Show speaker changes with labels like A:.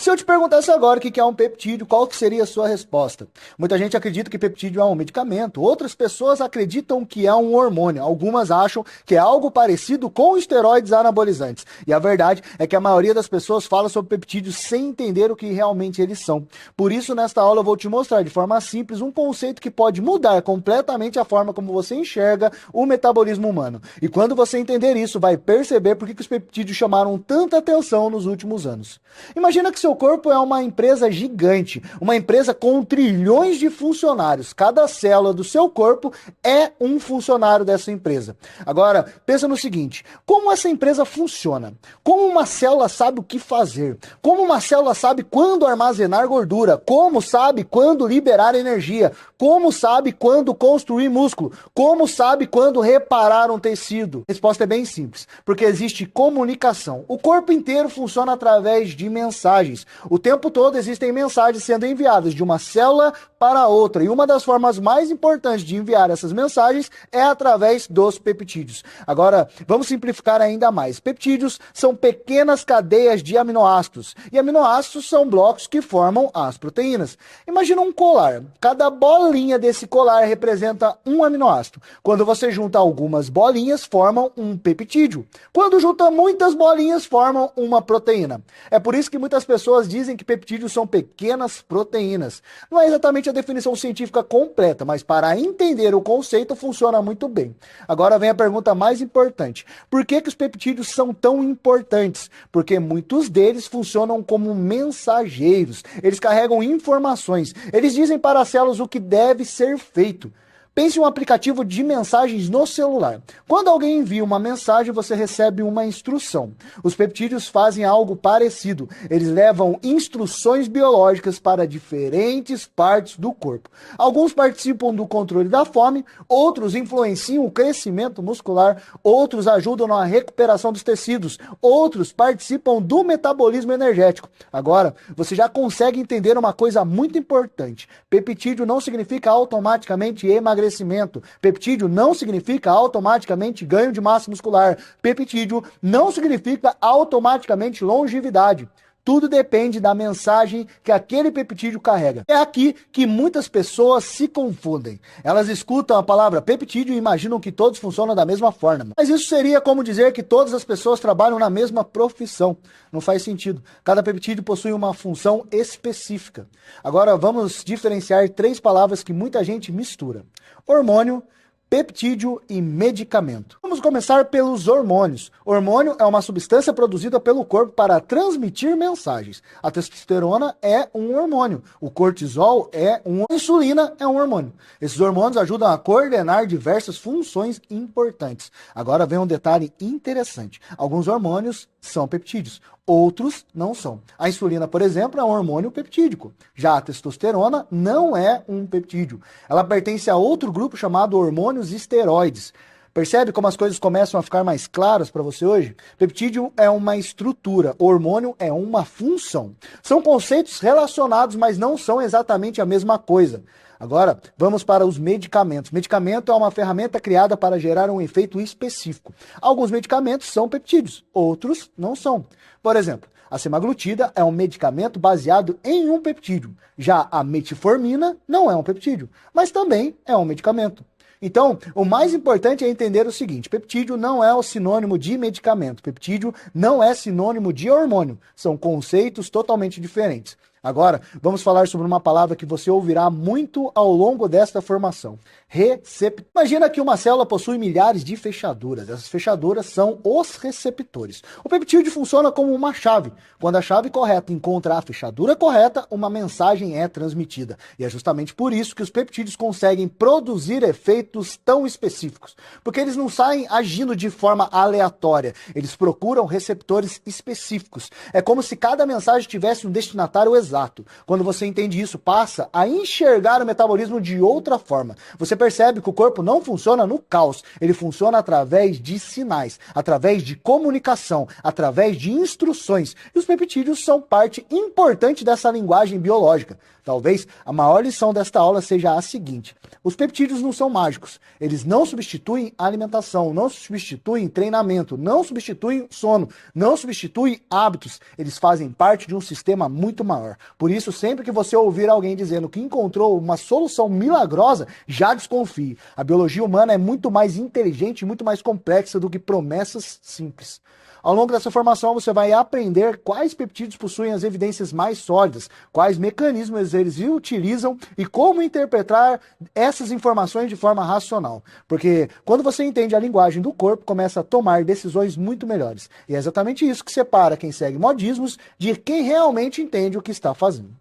A: Se eu te perguntasse agora o que é um peptídeo, qual que seria a sua resposta? Muita gente acredita que peptídeo é um medicamento, outras pessoas acreditam que é um hormônio, algumas acham que é algo parecido com esteroides anabolizantes. E a verdade é que a maioria das pessoas fala sobre peptídeos sem entender o que realmente eles são. Por isso, nesta aula eu vou te mostrar de forma simples um conceito que pode mudar completamente a forma como você enxerga o metabolismo humano. E quando você entender isso, vai perceber por que os peptídeos chamaram tanta atenção nos últimos anos. Imagina que seu corpo é uma empresa gigante, uma empresa com trilhões de funcionários. Cada célula do seu corpo é um funcionário dessa empresa. Agora, pensa no seguinte, como essa empresa funciona? Como uma célula sabe o que fazer? Como uma célula sabe quando armazenar gordura? Como sabe quando liberar energia? Como sabe quando construir músculo? Como sabe quando reparar um tecido? A resposta é bem simples, porque existe comunicação. O corpo inteiro funciona através de mensagens. O tempo todo existem mensagens sendo enviadas de uma célula para outra. E uma das formas mais importantes de enviar essas mensagens é através dos peptídeos. Agora, vamos simplificar ainda mais. Peptídeos são pequenas cadeias de aminoácidos. E aminoácidos são blocos que formam as proteínas. Imagina um colar. Cada bolinha desse colar representa um aminoácido. Quando você junta algumas bolinhas, formam um peptídeo. Quando junta muitas bolinhas, formam uma proteína. É por isso que muitas pessoas dizem que peptídeos são pequenas proteínas. Não é exatamente a definição científica completa, mas para entender o conceito funciona muito bem. Agora vem a pergunta mais importante. Por que os peptídeos são tão importantes? Porque muitos deles funcionam como mensageiros. Eles carregam informações. Eles dizem para as células o que deve ser feito. Pense em um aplicativo de mensagens no celular. Quando alguém envia uma mensagem, você recebe uma instrução. Os peptídeos fazem algo parecido. Eles levam instruções biológicas para diferentes partes do corpo. Alguns participam do controle da fome, outros influenciam o crescimento muscular, outros ajudam na recuperação dos tecidos, outros participam do metabolismo energético. Agora, você já consegue entender uma coisa muito importante. Peptídeo não significa automaticamente emagrecimento. Peptídeo não significa automaticamente ganho de massa muscular. Peptídeo não significa automaticamente longevidade. Tudo depende da mensagem que aquele peptídeo carrega. É aqui que muitas pessoas se confundem. Elas escutam a palavra peptídeo e imaginam que todos funcionam da mesma forma. Mas isso seria como dizer que todas as pessoas trabalham na mesma profissão. Não faz sentido. Cada peptídeo possui uma função específica. Agora vamos diferenciar três palavras que muita gente mistura: hormônio, peptídeo e medicamento. Vamos começar pelos hormônios. Hormônio é uma substância produzida pelo corpo para transmitir mensagens. A testosterona é um hormônio. O cortisol é a insulina é um hormônio. Esses hormônios ajudam a coordenar diversas funções importantes. Agora vem um detalhe interessante. Alguns hormônios são peptídeos, outros não são. A insulina, por exemplo, é um hormônio peptídico. Já a testosterona não é um peptídeo. Ela pertence a outro grupo chamado hormônios esteroides. Percebe como as coisas começam a ficar mais claras para você hoje? Peptídeo é uma estrutura, hormônio é uma função. São conceitos relacionados, mas não são exatamente a mesma coisa. Agora, vamos para os medicamentos. Medicamento é uma ferramenta criada para gerar um efeito específico. Alguns medicamentos são peptídeos, outros não são. Por exemplo, a semaglutida é um medicamento baseado em um peptídeo. Já a metformina não é um peptídeo, mas também é um medicamento. Então, o mais importante é entender o seguinte: peptídeo não é o sinônimo de medicamento, peptídeo não é sinônimo de hormônio, são conceitos totalmente diferentes. Agora, vamos falar sobre uma palavra que você ouvirá muito ao longo desta formação: receptor. Imagina que uma célula possui milhares de fechaduras. Essas fechaduras são os receptores. O peptídeo funciona como uma chave. Quando a chave correta encontra a fechadura correta, uma mensagem é transmitida. E é justamente por isso que os peptídeos conseguem produzir efeitos tão específicos. Porque eles não saem agindo de forma aleatória. Eles procuram receptores específicos. É como se cada mensagem tivesse um destinatário exato. exato. Quando você entende isso, passa a enxergar o metabolismo de outra forma. Você percebe que o corpo não funciona no caos, ele funciona através de sinais, através de comunicação, através de instruções. E os peptídeos são parte importante dessa linguagem biológica. Talvez a maior lição desta aula seja a seguinte: os peptídeos não são mágicos, eles não substituem alimentação, não substituem treinamento, não substituem sono, não substituem hábitos, eles fazem parte de um sistema muito maior. Por isso, sempre que você ouvir alguém dizendo que encontrou uma solução milagrosa, já desconfie. A biologia humana é muito mais inteligente e muito mais complexa do que promessas simples. Ao longo dessa formação, você vai aprender quais peptídeos possuem as evidências mais sólidas, quais mecanismos eles utilizam e como interpretar essas informações de forma racional. Porque quando você entende a linguagem do corpo, começa a tomar decisões muito melhores. E é exatamente isso que separa quem segue modismos de quem realmente entende o que está fazendo.